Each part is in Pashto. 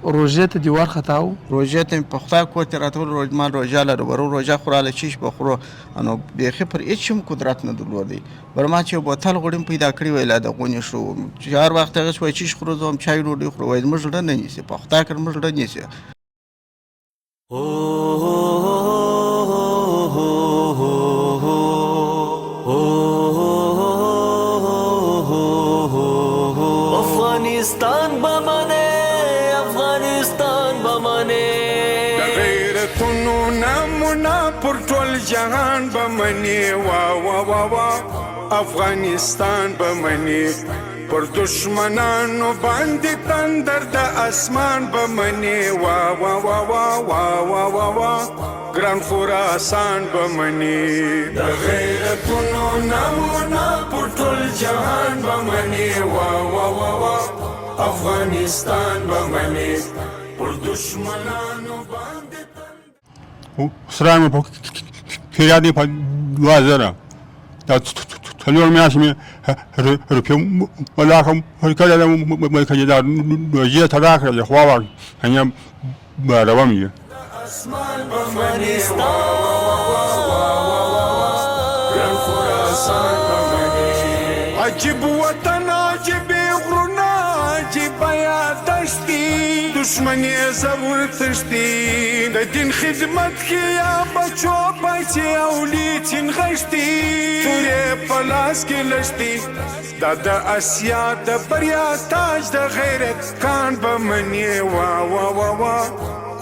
روژې ته دې وارخطاو؟ روژې ته مې په خدای کور ته راتلل، ما روژه لرو برو روژه خوراله چیش بخورو، نو بیخي پر هېڅ شي قدرت نه درلودی. بر ما چې یو بوتل غوړي مې پیدا کړي ویل د غونې شو چې هر وخت هغه وایي چیش خورو زه هم چای ډوډۍ خورو، وایي زموږ زړه نه نیسي، په خدای کړه زموږ زړه نیسي. افغانستان بمانه، افغانستان بمانه، د غیرتونو نمونه پر ټول جهان بمني. وا وا وا وا افغانستان بمني، پر دشمنانو باندې تندر د اسمان بمني. وا وا وا وا وا وا وا وا ګران خراسان بمني. د غیرتونو نمونه پر ټول جهان بمني. وا وا وا وا افغانستان بمني، پر دشمنانو باندې سلام په کېرادي په 2000 دا څلور میاشتې مې روپیو ولاکم کله د مې کله دا نوجه ته راکړل خو واور هنه روان یې اسمان افغانستان ګران خراسان بمني. عجیب وطن عجیب غرونه عجیب یادښتې، دشمني زور تشتي د دین خدمت کې یا بچو پیسې او لیتین غشتي، تورې په لاس کې لشتي دا د اسیا د بریا تاج د غیرت کان بمني. وا وا وا وا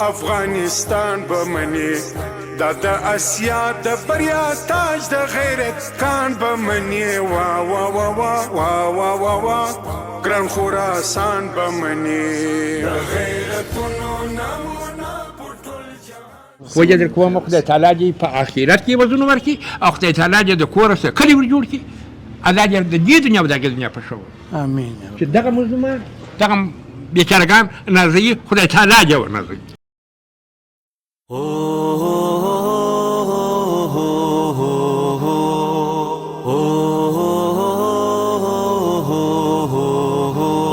افغانستان بمني، دا د اسیا د بریا تاج د غیرت کان بمني. وا وا وا وا وا وا وا وا ګران خراسان بمني. د غیرتونو نمونه پر ټول جهان وجه در کوم خدای تعالی دې په آخرت کې وزن ورکړي او خدای تعالی دې د کور سره کلی ور جوړ کړي. الله دې د دې دنیا او د هغې دنیا په شو امین. چې دغه مظلومان دغه بیچارهګان نازوي، خدای تعالی دې ورنازوي.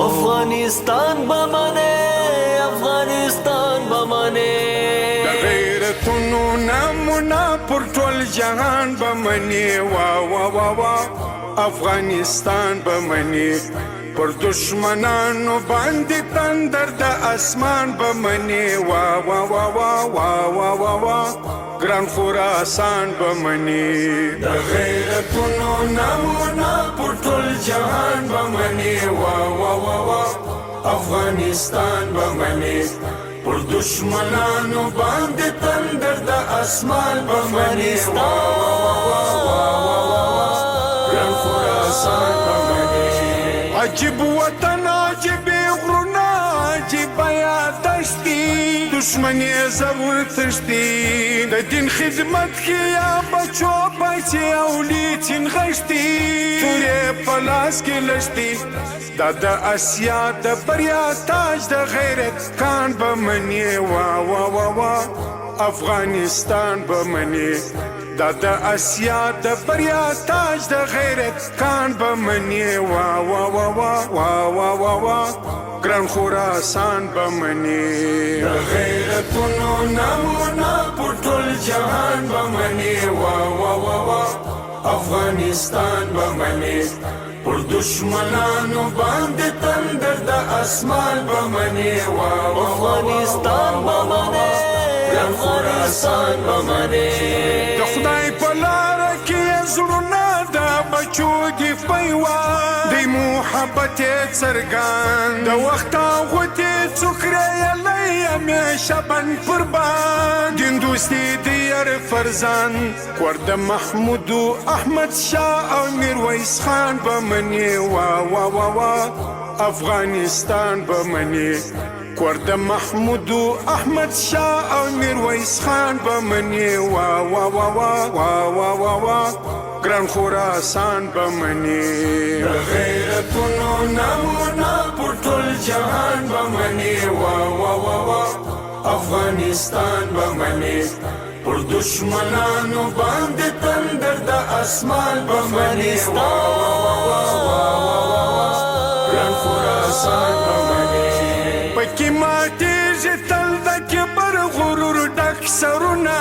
افغانستان بمانه، افغانستان بمانه، د غیرتونو نمونه پر ټول جهان بمني. وا وا وا وا افغانستان بمني، پر دشمنانو باندې تندر د اسمان بمني. وا وا وا وا وا وا وا وا ګران خراسان بمني. د غیرتونو نمونه پر ټول جهان بمني. وا وا وا وا افغانستان بمني، پر دشمنانو باندې تندر د اسمان بمني. وا وا وا وا وا ګران خراسان بمني. عجیب وطن عجیب غرونه عجیب یادښتې، دشمني زور تشتي د دین خدمت کې یا بچو پیسې او لیتین غشتي، تورې په لاس کې لشتي دا د اسیا د بریا تاج د غیرت کان بمني. وا وا وا وا افغانستان بمني، دا د اسیا د بریا تاج د غیرت کان بمني. وا وا وا وا وا وا وا وا ګران خراسان بمني. د غیرتونو نمونه پر ټول جهان بمني. وا وا وا وا افغانستان بمني، پر دشمنانو باندې تندر د اسمان بمني. وا وا افغانستان بمانه، ګران خراسان بمانه، د خدای په لاره کې زړونه د بچو دي پیوان دی محبت څرګند د وخت غوتې څوکرې یلی همیشه بند قربان دین دوستي دی هر فرزند کور د محمود و احمد شاه او میرویس خان بمني. وا وا وا وا افغانستان بمني، کور د محمود و احمد شاه او میرویس خان بمني. وا وا وا وا وا وا وا وا ګران خراسان بمني. د غیرتونو نمونه پر ټول جهان بمني. وا وا وا وا افغانستان بمني، پر دشمنانو باندې تندر د اسمان بمني. وا وا وا وا وا وا ګران خراسان بمني. په پکې ماتېږي تل د کبر غرور ډک سرونه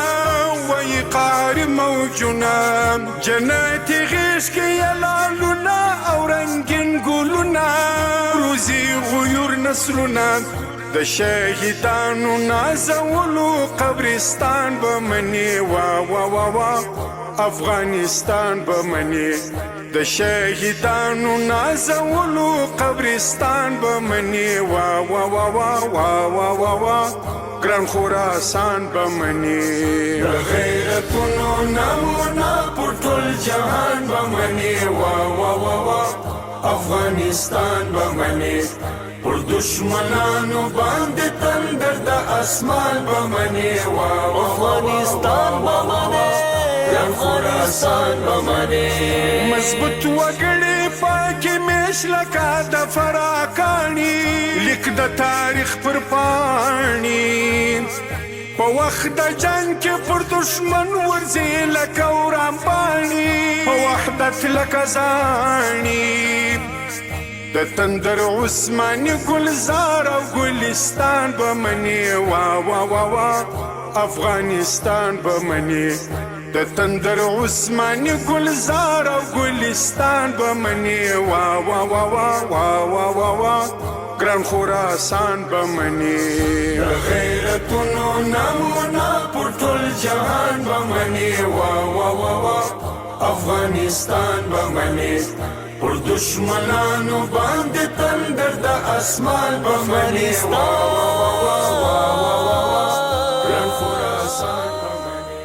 وایي قهر موجونه جنتي غېږ کې یې لالونه او رنګین ګلونه روزي غیور نسلونه د شهیدانو نازولو قبرستان به منې وا وا وا وا افغانستان به منې د شهیدانو نازولو قبرستان به منې وا وا وا وا وا وا وا وا ګران خراسان به منې د غیرتونو نمونه پر ټول جهان به منې وا وا وا وا افغانستان به منې پر دشمنانو باندې تندر د اسمان به منې وا وا افغانستان به منې خراسان به منې مضبوط وګړي پاکي میش لکه د فراکاني لیک د تاریخ پر پاڼي په وخت د جنگ کې پر دشمن ورځي لکه ورامباڼي په وحدت لکه زاڼي د تندر عثماني ګلزار او ګلستان به منې وا وا وا وا افغانستان به منې د تندر عثماني ګلزار او ګلستان به منې وا وا وا وا وا وا وا وا ګران خراسان به منې د غیرتونو نمونه پر ټول جهان به منې وا وا وا وا افغانستان به منې پر دشمنانو باندې تندر د اسمان به منې وا وا وا وا وا وا ګران خراسان به منې.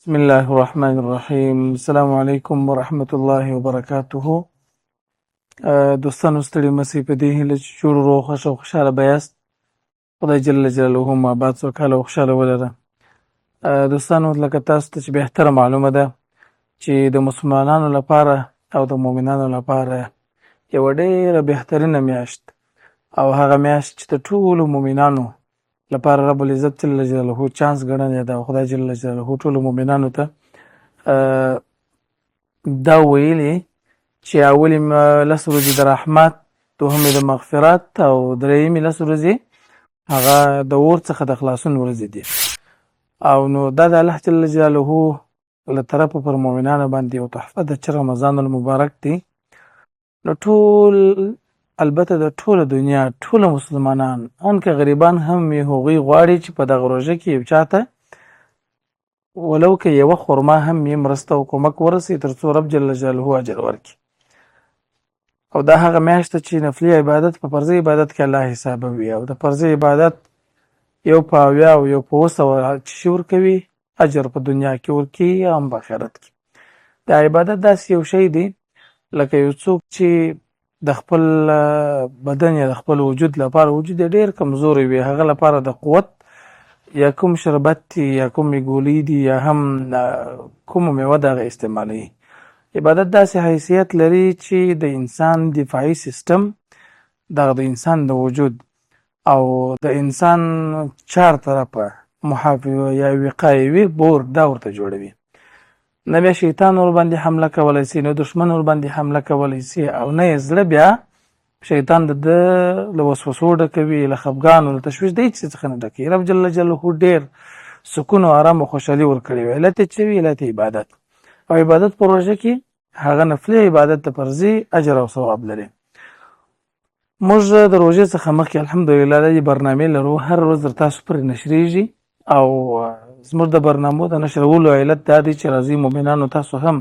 بسم الله الرحمن الرحیم. السلام علیکم ورحمة الله وبرکاته. دوستانو ستړي مسئ په دې هیله چې جوړ روغ خوښ او خوشحاله به یاست. خدای جل جلاله مو آباد سوکاله او خوشحاله ولره. دوستانو لکه تاسو ته چې بهتره معلومه ده چې د مسلمانانو لپاره او د مؤمنانو لپاره یوه ډېره بهترینه میاشت او هغه میاشت چې د ټولو مؤمنانو لپاره رب العزت جل جلاله چانس ګڼلی ده او خدای جل جلاله ټولو مؤمنانو ته دا ویلي چې اولې 10 ورځې د رحمت، دوهمې د مغفرت او درېیمې 10 ورځې هغه د اور څخه د خلاصون ورځې دي. او نو دا د الله جل جلاله له طرفه پر مؤمنانو باندې یو تحفه ده چې رمضان المبارک دی. نو ټول البته د ټوله دنیا ټوله مسلمانان ان که غریبان هم وي هغوی غواړي چې په دغه روژه کې یو چاته ولو که یوه خرما هم یې مرسته او کومک ورسوي تر څو رب جل جلاله اجر ورکړي. او دا هغه میاشت چې نفلي عبادت په فرضي عبادت کې الله حسابوي او د فرضي عبادت یو په 80 او یو په 100 چې ورکوي اجر په دنیا کې ورکوي یا هم په آخرت کې. دا عبادت داسې یو شی دی لکه یو څوک چې د خپل بدن یا د خپل وجود لپاره وجود ډېر کمزوری وي هغه لپاره د قوت یا کوم شربت دي یا کومې ګولۍ دي یا هم کومه میوه د هغه استعمالوي. عبادت داسې حیثیت لري چې د انسان دفاعي سیستم دغه د انسان د وجود او د انسان چار طرفه محافظه یا وقایوي بور دا ورته جوړوي. نه بیا شیطان ور باندې حمله کولی سي، نه دشمن ور باندې حمله کولی سي او نه یې زړه بیا شیطان د ده له وسوسو ډکوي، له خفګانو له تشویش د هېڅ څه څخه نه ډکوي. رب جل جلاله ډېر سکون او ارام او خوشحالي ورکړې وي. علت یې څه وي؟ علت یې عبادت. او عبادت په روژه کې هغه نفلي عبادت د فرضي اجر او ثواب لري. موږ د روژې څخه مخکې الحمدلله د برنامې لرو، هر ورځ در تاسو پرې نشریږي او زموږ د برنامو د نشرولو علت دا دی چې راځي مؤمنانو تاسو هم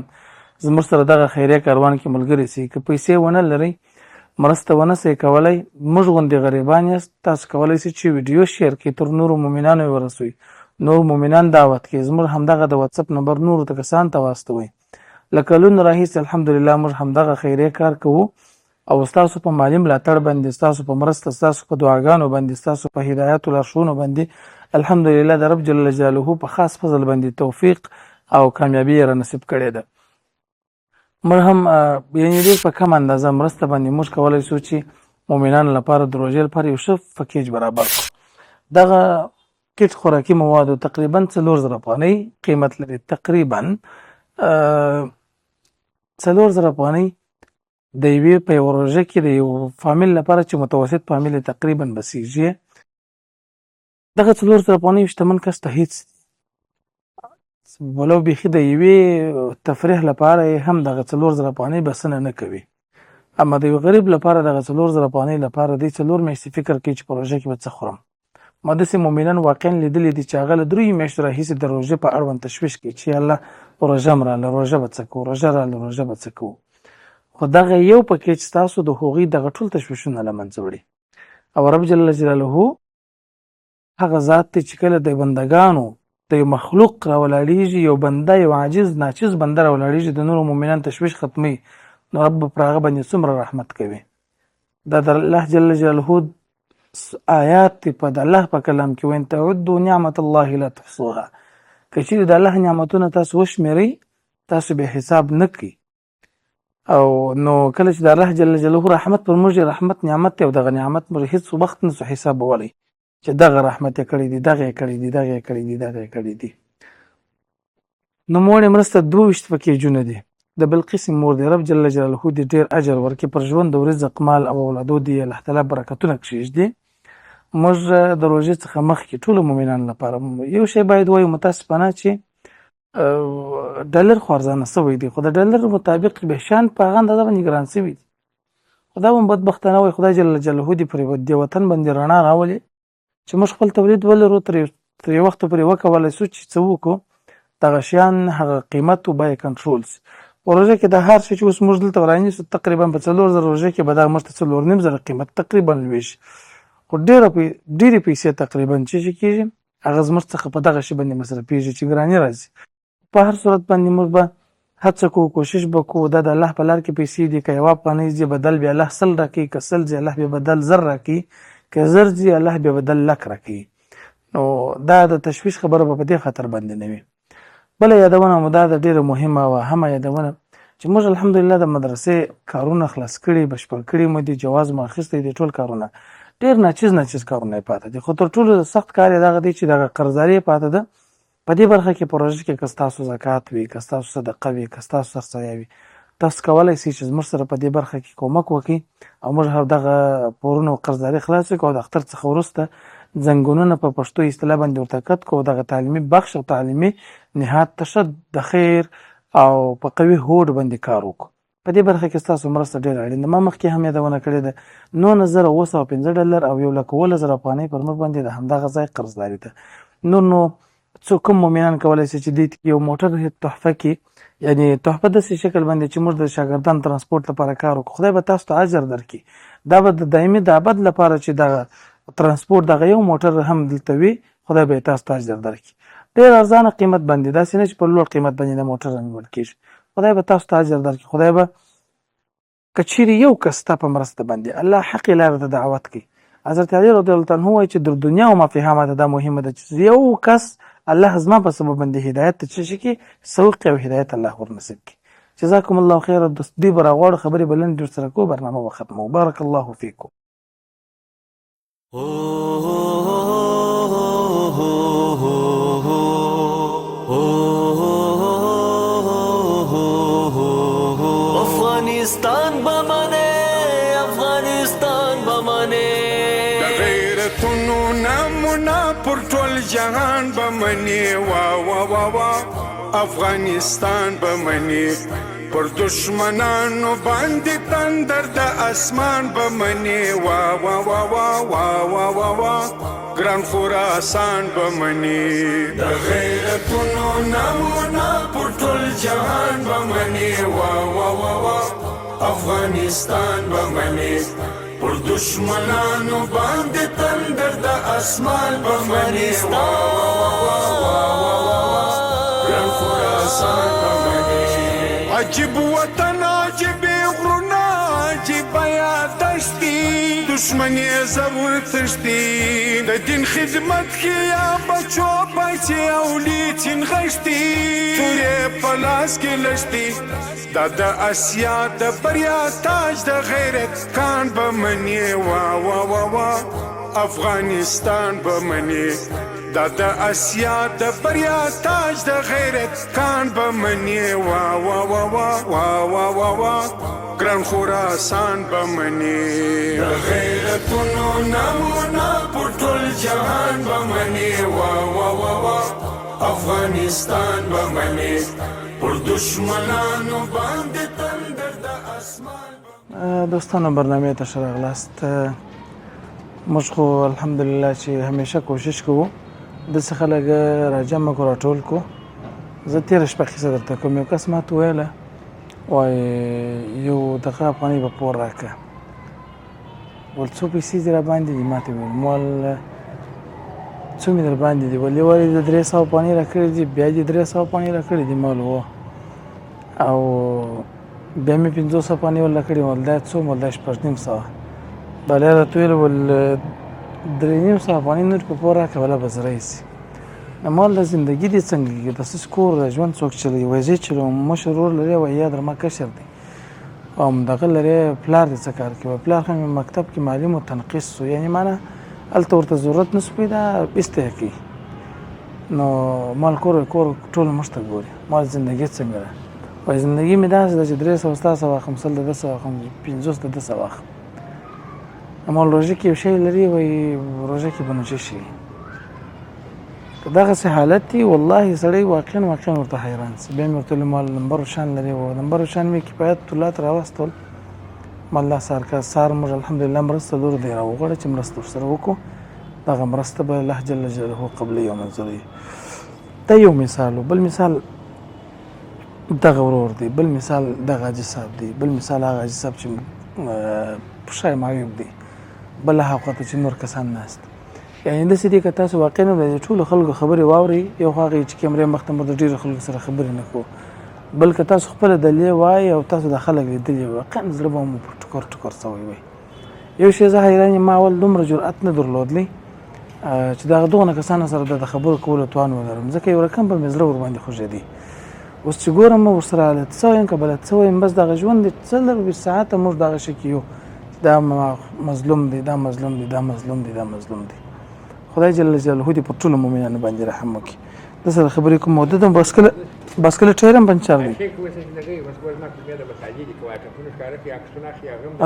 زموږ سره دغه خیریه کاروان کې ملګري سئ. که پیسې ونه لرئ مرسته ونه سئ کولی، موږ غوندې غریبان یاست، تاسو کولی سئ چې ویډیو شیر کړئ، تر نورو مؤمنانو یې ورسوئ، نور مؤمنان دعوت کړئ. زموږ همدغه د واتساپ نمبر نورو ته کسانو ته واستوئ. له کلونو راهیسې الحمدلله موږ همدغه خیریه کار کوو او ستاسو په مالي ملاتړ باندې، ستاسو په مرسته، ستاسو په دعاګانو باندې، ستاسو په هدایاتو لارښوونو باندې الحمدلله د رب جل جلاله په خاص فضل باندې توفیق او کامیابي یې رانصیب کړې ده. موږ هم یعنې ډېر په کم اندازه مرسته باندې موږ کولی شو چې مؤمنانو لپاره د روژې لپاره یو ښه پکیج برابر کړو. دغه کټ خوراکي موادو تقریبا 4000 افغانۍ قیمت لري، تقریبا 4000 افغانۍ د یوې په یوه روژه کې د یو فامیل لپاره چې متوسط فامیل تقریبا بسیږي دغه 4,000 افغانۍ شتمن کس ته هېڅ ولو بیخي د یوې تفریح لپاره یې هم دغه 4,000 افغانۍ بسنه نه کوي. اما د یو غریب لپاره دغه 4,000 افغانۍ لپاره دی 4 میاشتې فکر کوي چې په روژه کې به څه خورم. ما داسې مؤمنان واقعا لیدلي دي چې هغه له 3 میاشتو راهیسې د روژې په اړوند تشویش کوي چې الله روژه م راله، روژه به څه کوو، روژه راله، روژه به څه کوو. خو دغه یو پکې چې ستاسو د هغوی دغه ټول تشویشونه له منځه وړي. او رب جل جلاله هغه ذات دی چې کله د بندګانو د یو مخلوق راولاړېږي، یو بنده، یو عاجز ناچیز بنده راولاړېږي، د نورو مؤمنان تشویش ختموي، نو رب پر هغه باندې څومره رحمت کوي. دا د الله جل جلاله آیات دی په د الله په کلام کې. وان تعدوا نعمت الله لا تحصوها. که چیرې د الله نعمتونه تاسو وشمېرئ تاسو به حساب نه کړئ. او نو کله چې د الله جل جلاله رحمت پر موږ رحمت نعمت دی او دغه نعمت موږ هیڅ وخت نسو حسابولی چې دغه رحمت یې کړی دی، دغه یې کړی دی، دغه یې کړی دی، دغه یې کړی دی. نو موړې مرسته 22 پکیجونه دي. د بلقیس مور دی، رب جل جلاله دې ډېر اجر ورکړي، پر ژوند او رزق مال او اولادو دې الله تعالی برکتونه کښېږدي. موږ د روژې څخه مخکې ټولو مؤمنانو لپاره یو شی باید وایو، متاسفانه چې ډالر خو ارزانه شوی دی، خو د ډالر مطابق بهشان په هغه اندازه باندې ګران شوي دي. خو دا هم بدبختانه وایي خدای جل جلاله دې پر دې وطن باندې رڼا راولي چې موږ خپل تولید ولرو، تر یو وخته پورې وکولی شو چې څه وکړو دغه شیان هغه قیمت و بیه کنټرول شي. په روژه کې د هر شي چې اوس موږ دلته ورانیسو تقریبا په 4,000 روژه کې به دا موږ ته 4,500 قیمت تقریبا لویږي. خو ډېرې پیسې تقریبا چې کېږي هغه زموږ څخه په دغه شي باندې مصرفېږي چې ګراني راځي. په هر صورت باندې موږ به هڅه کوو، کوشش به کوو، دا د الله په لار کې پیسې دي، که 1 افغانۍ ځي بدل بیا الله 100 راکوي، که 100 ځي الله بیا بدل 1000 راکوي، که 1000 ځي الله بیا بدل 100,000 راکوي. نو دا د تشویش خبره به په دې خاطر باندې نه وي. بله یادونه مو دا د ډېره مهمه او اهمه یادونه چې موږ الحمدلله د مدرسې کارونه خلاص کړي، بشپړ کړي مو دي، جواز مو اخیستی دی، ټول کارونه. ډېر ناچیز کارونه یې پاته دي، خو تر ټولو سخت کار یې دغه دی چې دغه قرضداري یې پاته ده. په دې برخه کې په روژه کې که ستاسو زکات وي، که ستاسو صدقه وي، که ستاسو سرسایه وي، تاسو کولی شئ چې زموږ سره په دې برخه کې کومک وکړئ او موږ دغه پورونه او قرضداري خلاص کړو او د اختر څخه وروسته زنګونونه په پښتو اصطلاح باندې ورته کت کړو، دغه تعلیمي بخش او تعلیمي نهاد ته ښه د خیر او په قوي هوډ باندې کار وکړو. په دې برخه کې ستاسو مرسته ډېره اړینه ده. ما مخکې هم یادونه کړې ده، $9,905 او $1,10,000 افغانۍ پر موږ باندې د همدغه ځای قرضداري ده. نو څو کوم مؤمنان کولی شي چې دې یو موټر تحفه کې، یعنی تحفه داسې شکل باندې چې موږ د شاګردانو ترانسپورټ لپاره کار وکړو، خدای به تاسو ته اجر درکړي. دا به د دایمي د ابد لپاره چې دغه ترانسپورټ دغه یو موټر هم دلته وي، خدای به تاسو ته اجر درکړي. ډېر ارزانه قیمت باندې، داسې نه چې په لوړ قیمت باندې د موټر نیول کېږي. خدای به تاسو ته اجر درکړي. خدای به که چیرې یو کس ستا په مرسته باندې الله حقې لارې ته دعوت کوي. حضرت علي رضی الله عنه وایي چې در دنیا او ما فیها ماته دا مهمه ده چې یو کس الله زما په سبب باندې هدایت ته څه شي کې سوق او هدایت الله ورنصیب کړي. جزاکم الله خیر. د دې به راغواړو خبرې به لنډې ورسره کوو، برنامه به ختموو. بارک الله فیکم. افغانستان بمانه، افغانستان بمانه، د غیرتونو نمونه پر ټول جهان بمني. وا وا وا وا افغانستان بمني، پر دشمنانو باندې تندر د اسمان بمني. وا وا وا وا وا وا وا وا ګران خراسان بمني. د غیرتونو نمونه پر ټول جهان بمني. وا وا وا وا افغانستان بمني، پر دشمنانو باندې تندر د اسمان بمني. وا وا وا وا وا ګران خراسان بمني. عجیب وطن، عجیب غرونه، عجیب یادښتې، دشمني زور تښتي. د دین خدمت کې یا بچو پیسې او لیتین غشتي، تورې په لاس کې لښتي. دا د اسیا د بریا تاج د غیرت کان بمني. وا وا وا وا افغانستان بمني دا د اسیا د بریا تاج د غیرت کان بمني وا وا وا وا وا وا وا وا ګران خراسان بمني د غیرتونو نمونه پر ټول جهان بمني وا وا وا وا افغانستان بمني پر دشمنانو باندې تندر د اسمان. دوستانو برنامه ته ښه راغلاست. موږ خو الحمدلله چې همیشه کوشش کوو داسې خلک راجمع کړو راټول کړو. زه تېره شپه کیسه درته کوم. یو کس ماته ویله وایي یو دغه افغانۍ به پور راکړه. ول څو پیسې دې راباندې دي؟ ماته ویل مول څو مې در باندې دي؟ ولې ولې د 300 افغانۍ راکړې دي؟ بیا دې 300 افغانۍ راکړې دي؟ مول هو. او بیا مې 500 افغانۍ ورله کړې. ول دا څو؟ ول دا 950. بله راته ویل ول 300 افغانۍ نور په پور راکړه ولا به زه رایسي. نو مال د زندګي دې څنګه کېږي؟ داسې کور د ژوند څوک چلوي؟ وایي زه چلوم. مشر ورور لرې؟ وایي یا در ما کشر دی. او همدغه لرې پلار دې څه کار کوي؟ پلار خو مې مکتب کې معلم و تنقیص سو. یعنې معنی هلته ورته ضرورت نه سو پیدا ایسته یې کوي. نو مال کور ټول موږ ته ګوري. مال زندګي څنګه ده؟ وایي زندګي مې داسې ده چې 300 ستا څه واخلم، 100 د ده څه واخلم، 50 د ده څه واخلم. مال روژه کې یو شی لري وایي روژه کې به نو څه شي. که دغسې حالت دی والله سړی واقعا ورته حیران سي. بیا مې ورته ویل مال نمبر شان لري و نمبر شان مې کفایت الله ته راوستل. مال الله سار موږ الحمدلله مرسته لور دی راوغواړه چې مرسته ورسره وکړو. دغه مرسته به الله جل جلاله قبلي او منزلي. دا یو مثال و. بل مثال دغه ورور دی، بل مثال دغه حاجي صاحب دی، بل مثال هغه حاجي صاحب چې پوښای معیوب دی، بل هغه خواته چې نور کسان ناست. یعنې داسې دي که تاسو واقعا د ټولو خلکو خبرې واورئ، یو خو هغه چې کیمرې مخته مو د ډېرو خلکو سره خبرې نه کوو، بل که تاسو خپله دلیل وایئ او تاسو د خلک لیدلي واقعا زړه به مو پر ټکر ټکر سوی وي. یو شی زه حیران یم، ما اول دومره جرأت نه درلودلی چې د دغونه کسانو سره د خبرو کولو توان ولرم، ځکه یو رقم به مې زړه ورباندې خوږېدی. اوس چې ګورم ورسره حالت څه وایم که بلد څه وایم، بس دغه ژوند دی 24 ساعته موږ دغه شي کې یو، دا مظلوم دی، دا مظلوم دی، دا مظلوم دی، دا مظلوم دی. خدای جل جلاله دې پر ټولو مؤمنانو باندې رحم وکړي. د سره خبرې کوم او د باسکل ټایر هم پنچر دی.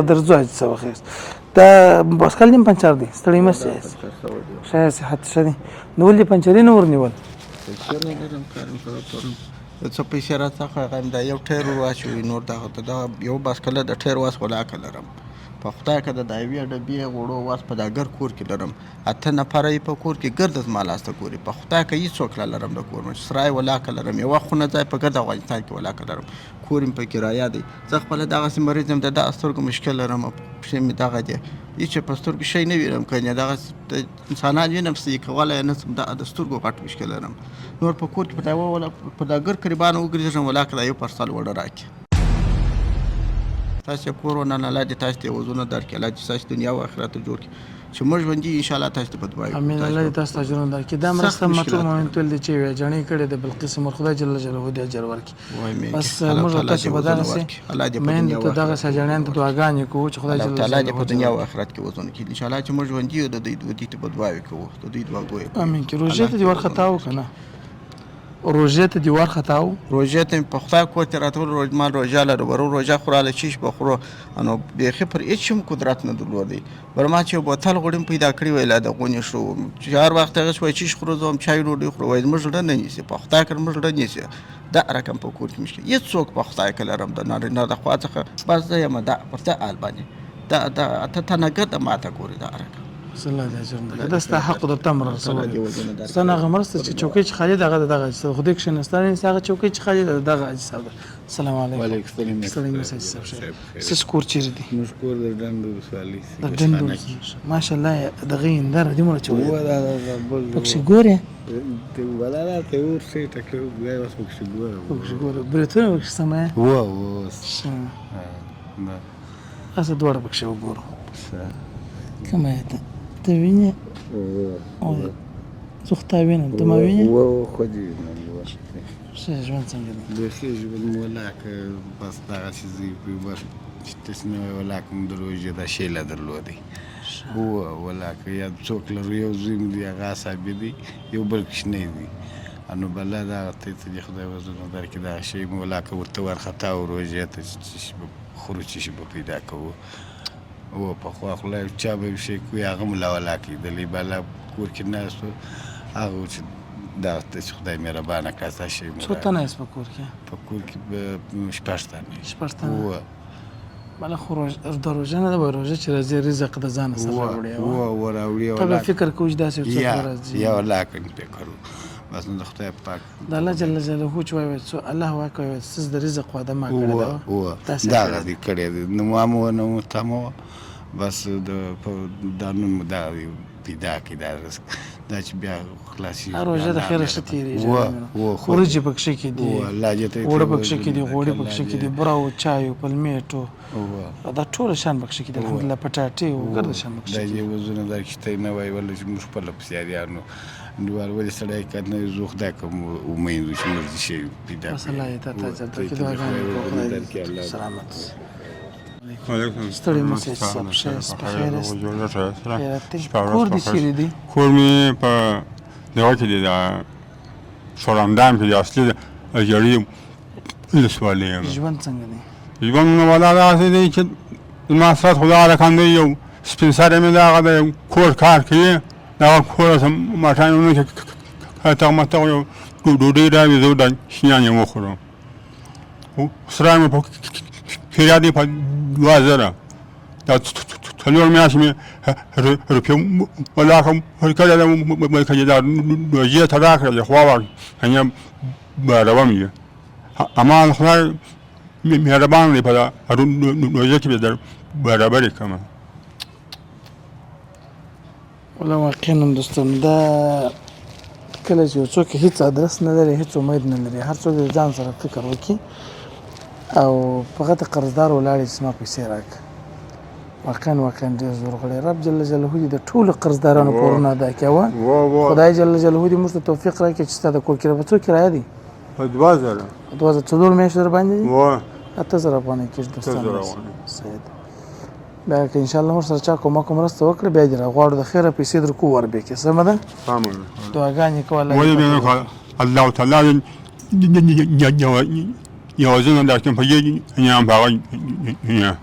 درځو حاجي صاحب خیر. دا باسکل هم پنچر دی، ستړی مه شئ. ښه صحت ښه دی. نو ولې پنچرې نه ورنیول؟ څه پیسې راڅخه غواړم دا یو ټایر ور واچوي، نور دغه یو باسکله د ټایر واس ولاکه لرم. په خدای که د یوې ډبې غوړو واس په دا ګر کور کې لرم، 8 نفره یې په کور کې ګرد زما لاسته ګوري. په خدای که هېڅوک نه لرم د کور نه، سرای ولاکه لرم، یوه خونه ځای په ګرد افغانستان کې ولاکه لرم، کور مې په کرایه دی. زه خپله دغسې مریض یم، د دغه سترګو مشکل لرم او پښې مې دغه دی، هېڅ په سترګو شی نه وینم، که دغسې انسانان وینم صحیح کولی نه شم، د سترګو غټ مشکل لرم. نور په کور کې په دا ګر قریبانه وګرځېږم ولاکه دا یو پرسل وړه راکړي. تاسو کور ونه نه الله دې تاسو ته وزونه درکړي، الله دې تاسو دنیا او آخرت جوړ کړي، چې موږ ژوندي ان شاء الله تاسو ته بدوایو. امین. الله دې تاسو ته اجرونه درکړي. دا مرسته مطلب مؤمن تل دي چې جنې کړي د بلقیس مور خدای جل جلاله دې اجر ورکړي. بس موږ تاسو به دغه سي مین ته دغه سجنان ته دعاګانې کوو چې خدای جل جلاله دې په دنیا او آخرت کې وزونه کړي ان شاء الله، چې موږ ژوندي یو د دې ته بدوایو کوو، د دې دعا کوو. امین. کې روزه ته دې ورخطاو کنه، روژه ته دې ورخطاو؟ روژه ته مې په خدای کور ته راتلو، مال روژه لرو، برو روژه خوراله چیش بخورو، نو بیخي پر هېڅ هم قدرت نه درلودی. بر ما چې یو بوتل غوړي مې پیدا کړي ویله د غونې شو، چې هر وخت هغه وایي چیش خورو، زه هم چای ډوډۍ خورو، وایي زموږ زړه نه نیسي، په خدای که زموږ زړه نیسي دا رقم په کور کې مشکل هېڅوک په خدای که لرم د نارینه د خوا څخه، بس زه یم دا پر څه حال باندې دا اته تنګه د ماته ګوري دا رقم. الله دې اجر درکړي. دا ستا حق درته هم رسولی. ستا نه هغه مرسته چې چوکۍ چې خالي ده هغه د دغه حاجي صاحب، خو دې کښېناستلی نشته، هغه چوکۍ چې خالي ده د دغه حاجي صاحب ده. السلام علیکم. وعلیکم السلام. ستړی مه سه حاجي صاحب. ستاسو کور چېرې دی؟ زموږ کور د ډنډ ولسوالۍ د ډنډ ولسوالۍ. ماشاءالله دغه هنداره دومره چې پکښې ګورې؟ ولاله ته ورسې ټکر بیا اوس پکښې ګوره. پکښې ګوره بریتونه پکښې سمه اوس هسه دواړه پکښې وګورو. کومه یې ته وینې؟ زه خو تا وینم، ته ما وینې؟ خو دې وینم. ښه ژوند څنګه دی؟ بیخي ژوند مو ولاکه بس دغسې زه بس چې تاسې نه وای ولاکه مو د روژې دا شیله درلودی. ولا که یا څوک لرو یو زوی مې دی هغه اصابي دی یو بل کوچنی دی نو بله دغه ته چې خدای وزرونه درکړي دغه شی مې ولا که ورته وارخطا و روژې ته چې به خورو چې شي به پیدا کوو پخوا خدای چا به یو شی کوي هغه مو لا ولا کېدلی بله کور کې ناست و هغه چې دغه ته چې خدای مهربانه کړه دا شی مو څو تنه یاست په کور کې؟ په کور کې به شپږ تنه بله خو د روژه نه ده به روژه چې راځي رزق د ځانه سره راوړي راوړي ته به فکر کوو چې داسې څوک راځي یا الله کنې فکر بس نو د خدای پاک د الله جل جلاله چې وایي الله واک وایي څه د رزق وعده ما کړې ده دغه دې کړی دی نو ما مو نه مو تا مو بس دا نن مو دا پیدا کړي دا رزق دا چې بیا خلاصي روژه د خیره ښه تېرېږي وریجې پکښې کې دي اوړه پکښې کې دي غوړي پکښې کې دي براو چایو پلمېټو دا ټوله شیان پکښې کې دي الحمدلله پټاټې ګرده شیان پکښې دا دې وزونه درکښته نه وایي ولې چې موږ خپله پسیاریانو نو ولې سړی که نه زه خدای کوم امیدو چې موږ دې شی پیدا بس الله یې تا ته اجر درکړي دعاګانې کوو خدای سلامت ستړي مه شئ چې صاحب ښه یاست په خیر یاست خیرات دی کور دې چیرې دی؟ کور مې په دغه کې دی د شورندام کې دی اصلي د اجړي ولسوالۍ یم ژوند څنګه دی؟ ژوند مې والا داسې دی چې زما سره خدای رقم دی یو سپین سری مې د هغه د کور کار کوي دغه کور ماټانونه کې تغ متغ یو ډوډۍ راوي زه د شیان یې وخورم سره مې په خیرات دی په 2000 دا څلور میاشتې مې روپۍ ولاکم ورکړې ده مې که دا روژې ته راکړه خوا هغه بروم یې اما خدای مهربان دی په دا روژه کې به در برابرې کړمه والله واقعا دوستان دا کله چې یو څوک هېڅ ادرس نه لري هېڅ امید نه لري هر څوک د ځان سره فکر وکړي او فقط قرضدار ولاړې چې زما پیسې راکړه واقعا ډېر زور غړی رب جل جلاله دې د ټولو قرضدارانو پورونه ادا کړي خدای جل جلاله دې موږ ته توفیق راکړي چې ستا د کور کرایه به څو کرایه دي؟ په 2000 څلور میاشتې در باندې دي 8000 افغانۍ کېږي دوستان صحیح ده بیا که انشاءالله موږ سره چا کومک مرسته وکړي بیا دې راغواړو د خیره پیسې در کو وربېږي سمه ده دعاګانې کوه الله تعالی یوازې دا کوم په یې نه هغه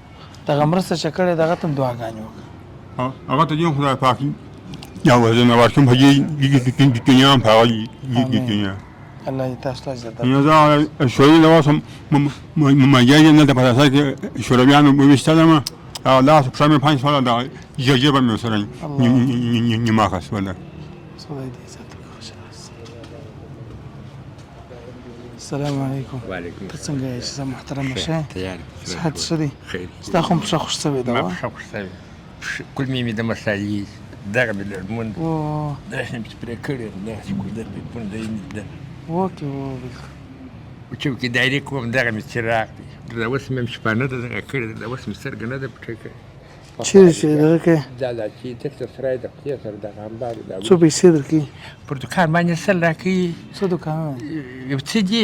دغه مرسته چې کړې دغه ته دعاګانې وکړه هغه ته دې خدای پاک یوازې نه ورکوم په یې دنیا په هغه الله یې تاسو ته اجر درکړي زه شوروي د اوسم مجاز نه د په اساس کې شورویانو وویشتلم الله سبحانه 5 سال دا ججبه مې سره نیمه خاص ولا خدای دې عزت وکړي السلام علیکم وعلیکم ته څنګه یې چې محترم شه تیار صحت ښه دی خیر ستا خو پښه خوش شوې ده ما خوش شوی کلمې مې د مسایي دغه بل المون او دا هم سپری کړی دا چې کو در په پون دی اوکې او چې کې دایره کوم دغه مې چراغ دی دا اوس مې شپانه دغه کړی دا اوس مې سرګ نه ده پټه کړی چیرې چې دغه کې دا چې تک سره د خپل سره د غمبار دا څو پیسې درکړي پر دکان باندې سل راکړي څه دوکان یو څه دی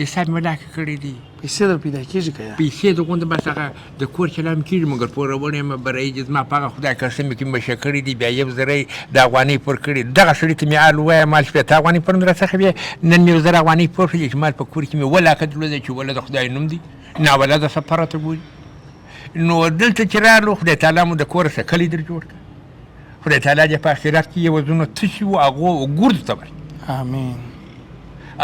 حساب مې لاک کړی دی پیسې در پیدا کېږي که پیسې د غونډه بس هغه د کور چلام کېږي مګر پورونه یم برای چې زما په هغه خدای قسم کې مشه کړي دي بیا یو زری د افغانۍ پور کړي دغه سړي ته مې آل ووایه مال شپېته افغانۍ پور نه راڅخه بیا نن مې زر افغانۍ پور کړي چې مال په کور کې مې ولاکه درلوده چې وله د خدای نوم دی ناولده سفره ته ګوري نو دلته چې راغلو خدای تعالی مو د کور څخه کلی در جوړ کړ خدای تعالی دې په آخرت کې یې وزرونه تشي و هغو ګردو ته ورکړي امین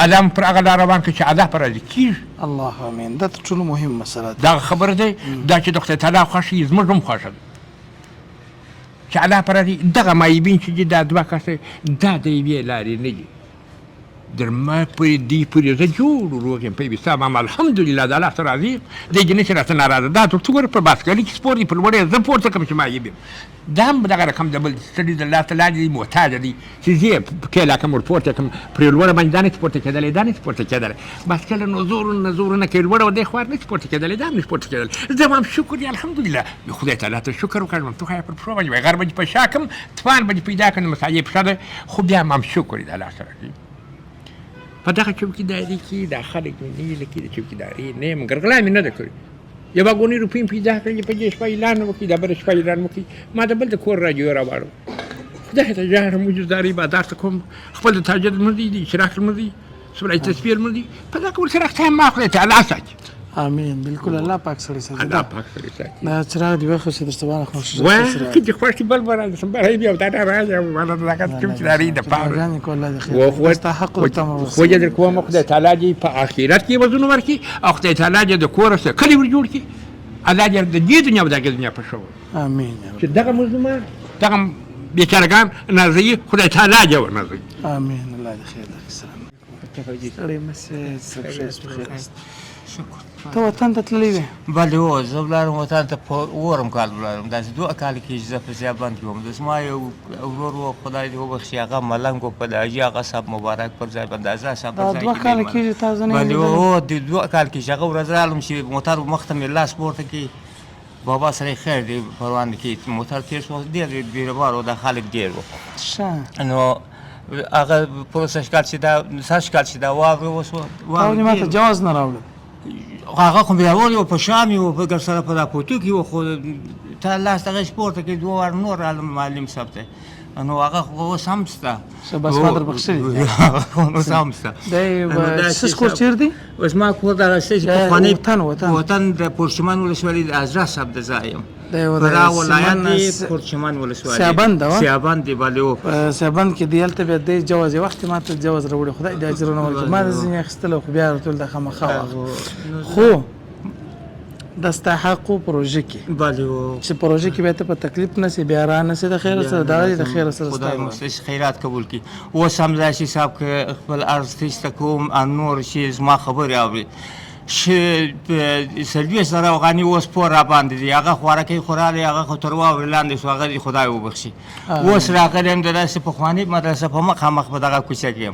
ادم پر هغه لار روان کړي چې عذاب پر راځي کېږي الله امین دا تر ټولو مهم مسله ده دا خبره دی دا چې د خدای تعالی خوښ وي زموږ هم خوښه ده چې عذاب پر راځي دغه مایبین چې دي دا دوه کسه دا د یوې لارې نه دي در ما پورې دی پورې زه جوړ روغ یم په حساب هم الحمدلله د الله ته راضي یم دی جنې چې راته ناراضه دا ته ګوره په باسکلي کې سپور دي په لوړې زه پورته کړم چې مایب یم دا هم دغه رقم د بل سړي د الله تعالی دی محتاج دی چې زه کې لاکم ورپورته کړم پرې لوړه باندې دا نه سپورته کېدلی دا نه سپورته کېدلی باسکل نزورونه کې لوړه دی خوار نه سپورته کېدلی دا نه سپورته کېدلی زه هم شکر دی الحمدلله خدای تعالی ته شکر وکړم تو خو پر پښو باندې غر باندې په شاکم طوفان باندې پیدا کړم مسایې پښه ده خو بیا هم شکر دی الله سره په دغه چوکیداري کې دا خلک مې نه لکه د چوکیداري نه مګر غلا مې نه ده کړې یوه ګونې روپۍ مې پیدا کړلې په دې شپه اعلان وکړي دا بله شپه اعلان وکړي ما د بل د کور راډیو راوړو خدای ته ژاړم وجوداري عبادات کوم خپل د تهجد لمونځ دی د اشراق لمونځ دی سورة تسبیح لمونځ دی په دا کول سره خدای ما خدای تعالی ساتي امين بالکل الله پاک سړی ساتي الله پاک سړی ساتي دا چراغ دی وخت چې درته باندې خوښ وای چې خوښ بل بل سمبره بیا دا راځي والا دا کوم چې لري د پاره غانې کوله د خیر و خو حق تم خو دې کوم خدای تعالی دې په آخرت کې وزن ورکړي او خدای تعالی دې د کور سره کلی ور جوړ کړي الله دې د دې دنیا او د دنیا په شو امين چې دغه مظلومان دغه بیچارهګان نازي خدای تعالی جو نازي امين الله دې خیر درکړي سلام سړی مسه بخیر ته وطن ته تللی وې بلې هو زه ولاړم وطن ته په اووم کال ولاړم داسې 2 کال کېږي زه په زیابند کې وم د زما یو ورور و خدای دې وبخښي هغه ملنګ و په د حاجي آغا صاحب مبارک پر ځای باندې ازا صاحب پر ځای 2 کال کېږي تاسو نه بلې هو د 2 کال کېږي هغه ورځ رالم چې موټر مخ ته مې لاس پورته کړي بابا سره خیر دی پروان کې موټر تېر شو ډېر بیروبار و د خلک ډېر و نو هغه پروسه شکایت چې دا واورې وسوه او دې ماته جواز نه راوړل هغه خو بیا ورو په شام یو په ګر سره په راپورټو کې و خو ته لاس ته سپورت کې 2 ور نور عالم معلم صاحب ته نو هغه خو سمسته بس ما در بخښلي نو سمسته دا سس کور چیر دی اوس ما کور دا سس په خانه وطن د پورشمان ولسوالۍ د ازرا صاحب د ځایم فرا ولایت پورشمان ولسوالۍ سیابند دی بالو سیابند کې دیالته به د جواز وخت ما ته جواز راوړي خدای د اجر نه ورکړي ما د ځینې اخستل خو بیا ټول د خامخا خو دستحقو پروژه کې بالو چې پروژه کې به ته په تکلیف نه سي بیا را نه سي د خیر سره د خیر سره خدای مستش خیرات قبول کی و سمزاشي صاحب کې خپل ارز تشته کوم ان نور شي زما خبر اوري سلوي سره غاني اوس پور را باندې دی هغه خوراکي خوراله هغه خطروا ولاندې شو هغه خدای وبخشي اوس راغلم د داسې په خواني مدرسه په مخ په دغه کوڅه کې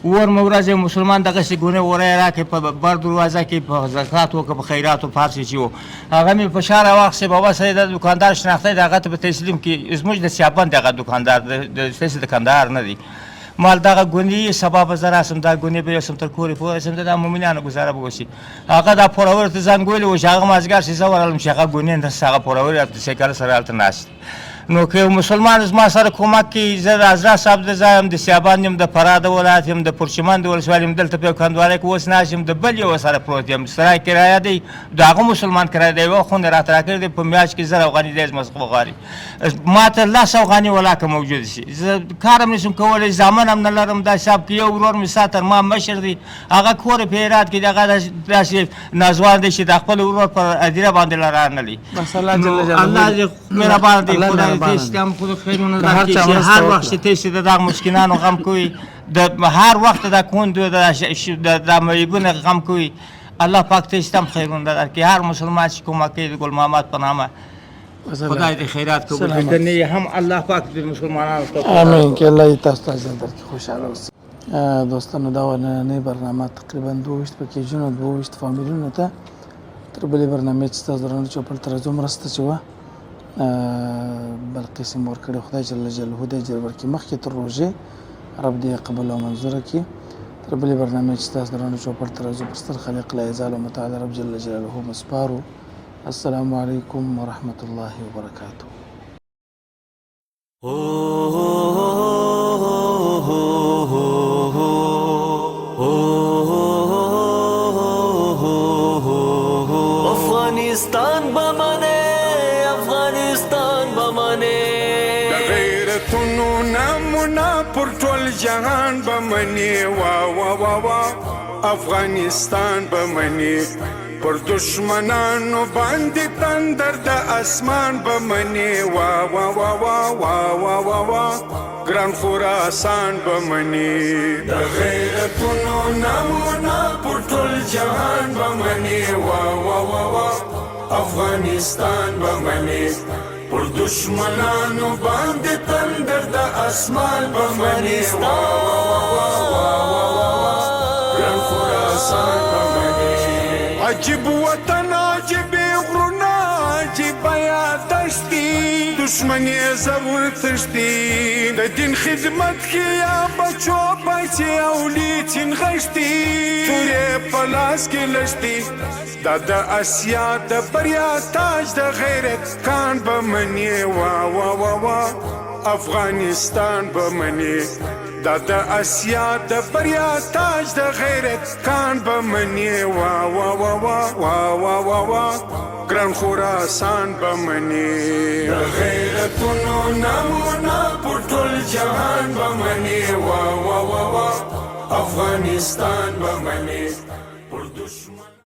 ور مورازه مسلمان دغه شي ګونه وره راکې په بر دروازه کې په زکات او په خیرات او فارسی چیو هغه مې په شاره واخ بابا سید دکاندار شناخته دغه ته تسلیم کې زموږ د سیابند دغه دکاندار د سیس دکاندار نه دی مال دغه ګونی سبب زرا سم دا ګونی به سم تر کورې په سم د مومنانو گزاره بوشي هغه د پرور ته ځان ګول او هغه مازګر شي زورالم شي هغه ګونی د هغه پرور د سیکل سره التناس نو که مسلمان از ما سره کومک کی زه ازرا صاحب د زایم د سیابان يم د فراد ولایت يم د پرشمان د ولسوالۍ دلته په کندواره کې وس ناشم د بل یو سره پروت يم سره کرایه دی داغه مسلمان کرایه دی و خو نه راترا کړی په میاش کې زره غنی د مسخ غاری ما ته الله سو غنی ولاکه موجود شي زه کارم نشم کولای زمان هم نه لرم دا صاحب کې یو ورور می ساتر ما مشر دی هغه کور په هرات کې دغه داسې نازوان دي چې د خپل ورور پر ادیره باندې لران نه لري بس الله جل جلاله الله دې مهربان دی اسلام خود خیرونه درکړي هر وخت ته چې د مسکینانو غم کوي د هر وخت د کوندو د مېبونه غم کوي الله پاک ته اسلام خیرونه درکړي هر مسلمان چې کومه کوي ګل محمد په نامه خدای دې خیرات قبول کړي هم الله پاک دې مسلمانانو ته امين کې الله تاسو ته درکړي خوشاله اوسئ دوستانو دا ورننه برنامه تقریبا 2 پکې جنو 2 فامیلونو ته تر بلې برنامه چې تاسو درنه چوپل تر زوم راسته چوا بل قسم ورکړي خدای جل جلاله دې اجر ورکړي مخکې تر روزه رب دې قبول او منظور کړي تر بلې برنامه چې تاسو درنه چوپل تر زوم پرستر خالق لا یزال متعال رب جل جلاله مسپارو السلام علیکم ورحمة الله وبرکاته افغانستان بمانه افغانستان بمانه د غیرتونو نمونه پر ټول جهان بمني وا وا وا وا افغانستان بمني پر دشمنانو باندې تندر د اسمان بمني وا وا وا وا وا وا وا وا ګران خراسان بمني د غیرتونو نمونه پر ټول جهان بمني وا وا وا وا افغانستان بمني پر دشمنانو باندې تندر د اسمان بمني وا وا وا وا وا ګران خراسان بمني عجیب وطن عجیب غرونا عجیب یادشتي دشمن یې ضرور تښتي د دین خدمت کې یا بچو پیسې او لیتین غشتي تورې په لاس کې لشتي دا د اسیا د بریا تاج د غیرت کان به منې وا وا وا وا افغانستان به منې دا د اسیا د بریا تاج د غیرت کان به منې وا وا وا وا وا وا وا وا ګران خراسان به منې د غیرتونو نمونه پر ټول جهان به منې وا وا وا وا افغانستان به منې پر دشمن